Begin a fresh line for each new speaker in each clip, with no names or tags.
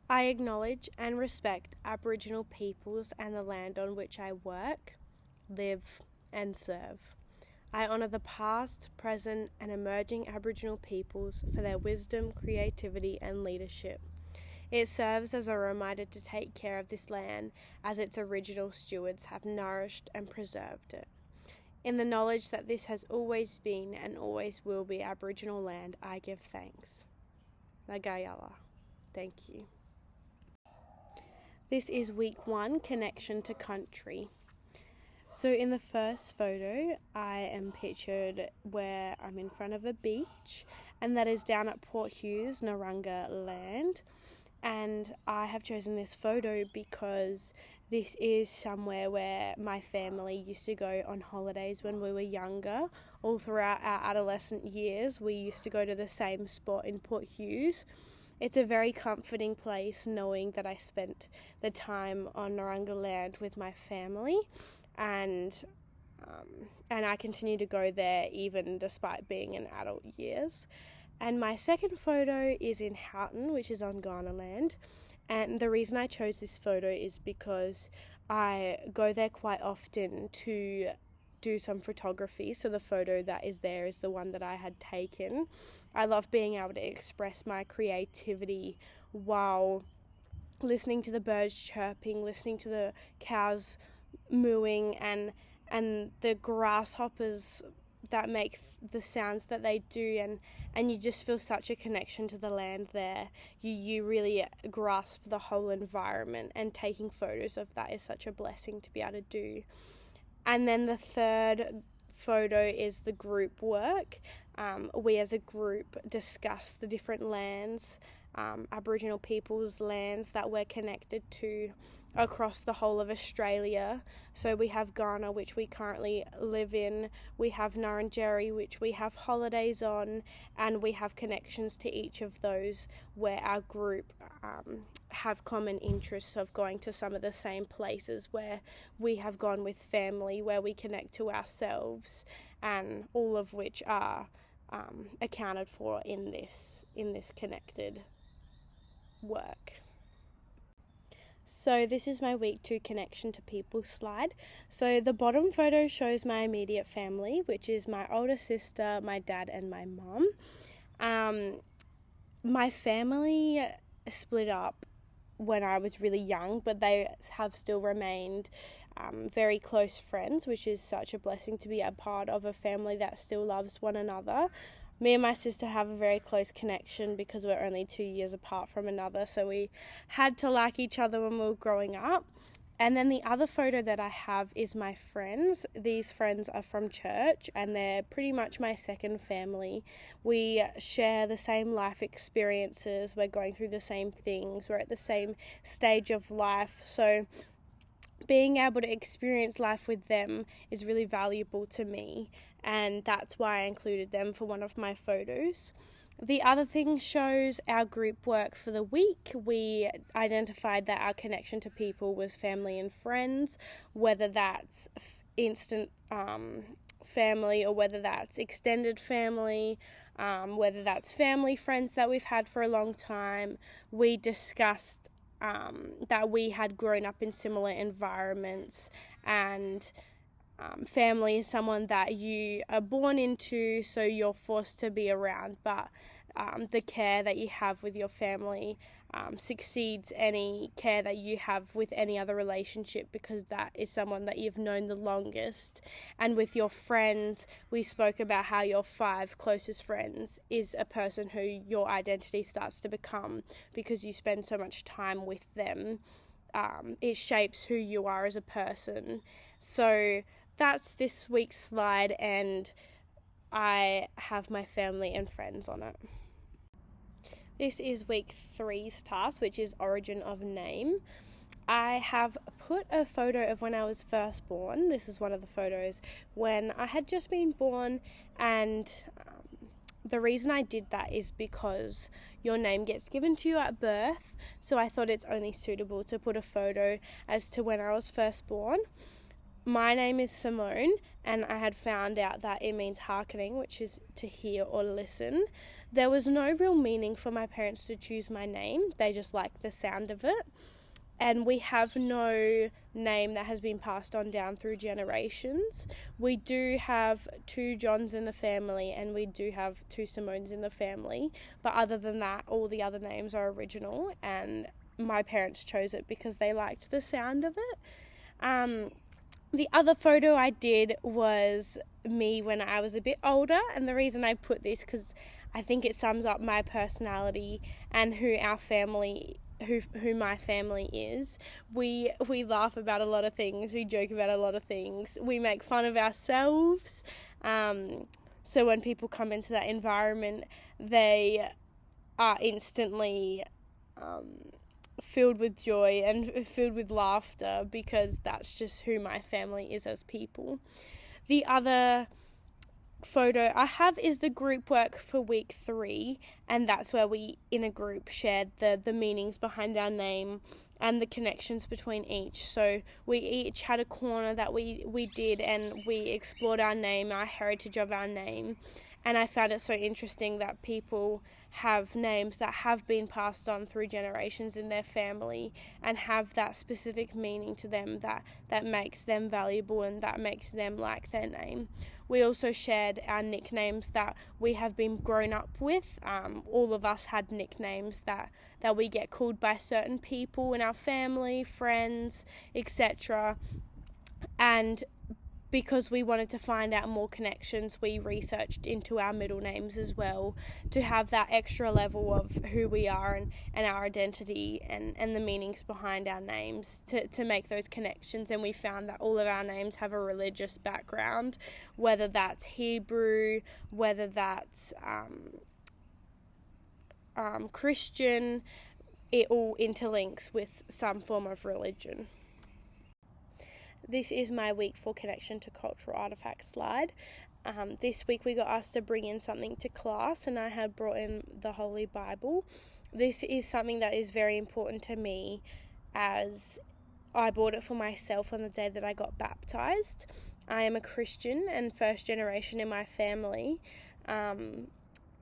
I acknowledge and respect Aboriginal peoples and the land on which I work, live, and serve. I honour the past, present, and emerging Aboriginal peoples for their wisdom, creativity, and leadership. It serves as a reminder to take care of this land as its original stewards have nourished and preserved it. In the knowledge that this has always been and always will be Aboriginal land, I give thanks. Nagayala. Thank you. This is week 1, connection to country. So in the first photo, I am pictured where I'm in front of a beach, and that is down at Port Hughes, Narungga land. And I have chosen this photo because this is somewhere where my family used to go on holidays when we were younger. All throughout our adolescent years, we used to go to the same spot in Port Hughes. It's a very comforting place knowing that I spent the time on Narungga land with my family, and I continue to go there even despite being in adult years. And my second photo is in Houghton, which is on Kaurna land, and the reason I chose this photo is because I go there quite often to do some photography, so the photo that is there is the one that I had taken. I love being able to express my creativity while listening to the birds chirping, listening to the cows mooing, and the grasshoppers that make the sounds that they do, and you just feel such a connection to the land there. You really grasp the whole environment, and taking photos of that is such a blessing to be able to do. And then the third photo is the group work. We as a group discuss the different lands, Aboriginal people's lands that we're connected to across the whole of Australia. So we have Ghana, which we currently live in, we have Nurrunjeri, which we have holidays on, and we have connections to each of those where our group have common interests of going to some of the same places where we have gone with family, where we connect to ourselves, and all of which are accounted for in this connected work. So this is my week 2 connection to people slide. So the bottom photo shows my immediate family, which is my older sister, my dad, and my mum. My family split up when I was really young, but they have still remained very close friends, which is such a blessing to be a part of a family that still loves one another. Me and my sister have a very close connection because we're only 2 years apart from another, so we had to like each other when we were growing up. And then the other photo that I have is my friends. These friends are from church, and they're pretty much my second family. We share the same life experiences, we're going through the same things, we're at the same stage of life, so being able to experience life with them is really valuable to me, and that's why I included them for one of my photos. The other thing shows our group work for the week. We identified that our connection to people was family and friends, whether that's instant family or whether that's extended family, whether that's family friends that we've had for a long time. We discussed that we had grown up in similar environments, and family is someone that you are born into, so you're forced to be around, but the care that you have with your family succeeds any care that you have with any other relationship, because that is someone that you've known the longest. And with your friends, we spoke about how your 5 closest friends is a person who your identity starts to become because you spend so much time with them. It shapes who you are as a person. So that's this week's slide, and I have my family and friends on it. This is week 3's task, which is origin of name. I have put a photo of when I was first born. This is one of the photos when I had just been born, and the reason I did that is because your name gets given to you at birth, so I thought it's only suitable to put a photo as to when I was first born. my name is Simone, and I had found out that it means hearkening, which is to hear or listen. There was no real meaning for my parents to choose my name. They just liked the sound of it. And we have no name that has been passed on down through generations. We do have 2 Johns in the family, and we do have 2 Simones in the family. But other than that, all the other names are original, and my parents chose it because they liked the sound of it. The other photo I did was me when I was a bit older, and the reason I put this because I think it sums up my personality and who my family is. We laugh about a lot of things, we joke about a lot of things, we make fun of ourselves. So when people come into that environment, they are instantly filled with joy and filled with laughter, because that's just who my family is as people. The other photo I have is the group work for week 3, and that's where we in a group shared the meanings behind our name and the connections between each. So we each had a corner that we did, and we explored our name, our heritage of our name. And I found it so interesting that people have names that have been passed on through generations in their family and have that specific meaning to them that makes them valuable and that makes them like their name. We also shared our nicknames that we have been grown up with. All of us had nicknames that we get called by certain people in our family, friends, etc. And because we wanted to find out more connections, we researched into our middle names as well to have that extra level of who we are and our identity and the meanings behind our names to make those connections. And we found that all of our names have a religious background, whether that's Hebrew, whether that's Christian. It all interlinks with some form of religion. This is my week for connection to cultural artifacts slide. This week we got asked to bring in something to class, and I had brought in the Holy Bible. This is something that is very important to me, as I bought it for myself on the day that I got baptized. I am a Christian and first generation in my family, and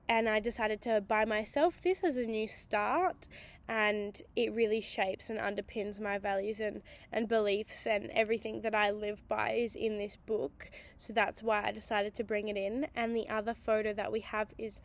I decided to buy myself this as a new start, and it really shapes and underpins my values and beliefs, and everything that I live by is in this book. So that's why I decided to bring it in. And the other photo that we have is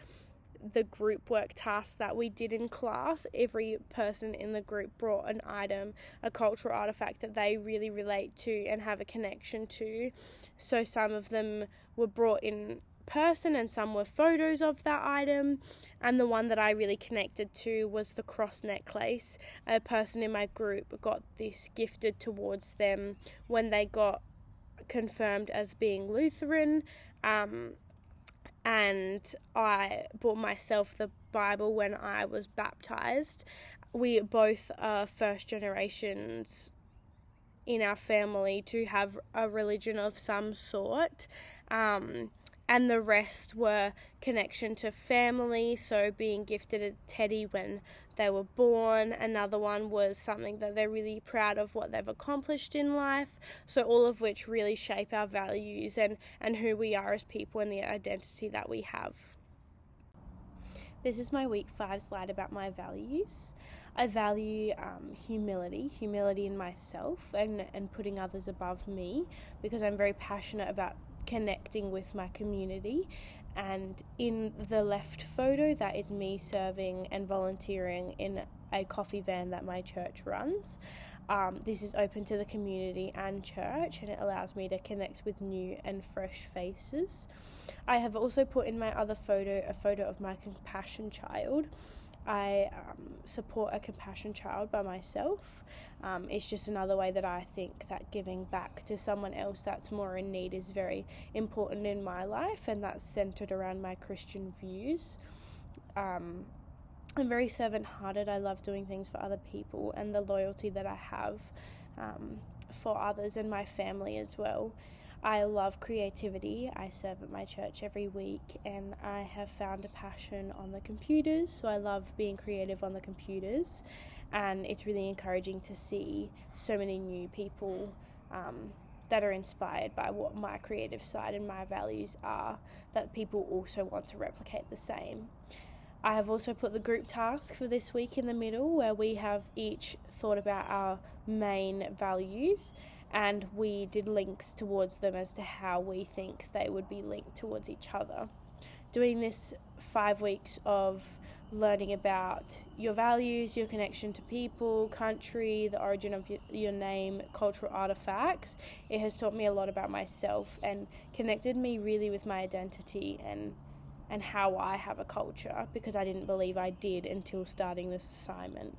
the group work task that we did in class. Every person in the group brought an item, a cultural artifact that they really relate to and have a connection to. So some of them were brought in person and some were photos of that item, and the one that I really connected to was the cross necklace. A person in my group got this gifted towards them when they got confirmed as being Lutheran, and I bought myself the Bible when I was baptized. We both are first generations in our family to have a religion of some sort, and the rest were connection to family, so being gifted a teddy when they were born. Another one was something that they're really proud of what they've accomplished in life. So all of which really shape our values and who we are as people and the identity that we have. This is my week 5 slide about my values. I value humility in myself and putting others above me, because I'm very passionate about connecting with my community. And in the left photo, that is me serving and volunteering in a coffee van that my church runs. This is open to the community and church, and it allows me to connect with new and fresh faces. I have also put in my other photo a photo of my compassion child. I support a compassion child by myself. It's just another way that I think that giving back to someone else that's more in need is very important in my life, and that's centered around my Christian views. I'm very servant-hearted. I love doing things for other people, and the loyalty that I have for others and my family as well. I love creativity. I serve at my church every week, and I have found a passion on the computers, so I love being creative on the computers, and it's really encouraging to see so many new people that are inspired by what my creative side and my values are, that people also want to replicate the same. I have also put the group task for this week in the middle, where we have each thought about our main values and we did links towards them as to how we think they would be linked towards each other. Doing this 5 weeks of learning about your values, your connection to people, country, the origin of your name, cultural artifacts, it has taught me a lot about myself and connected me really with my identity and how I have a culture, because I didn't believe I did until starting this assignment.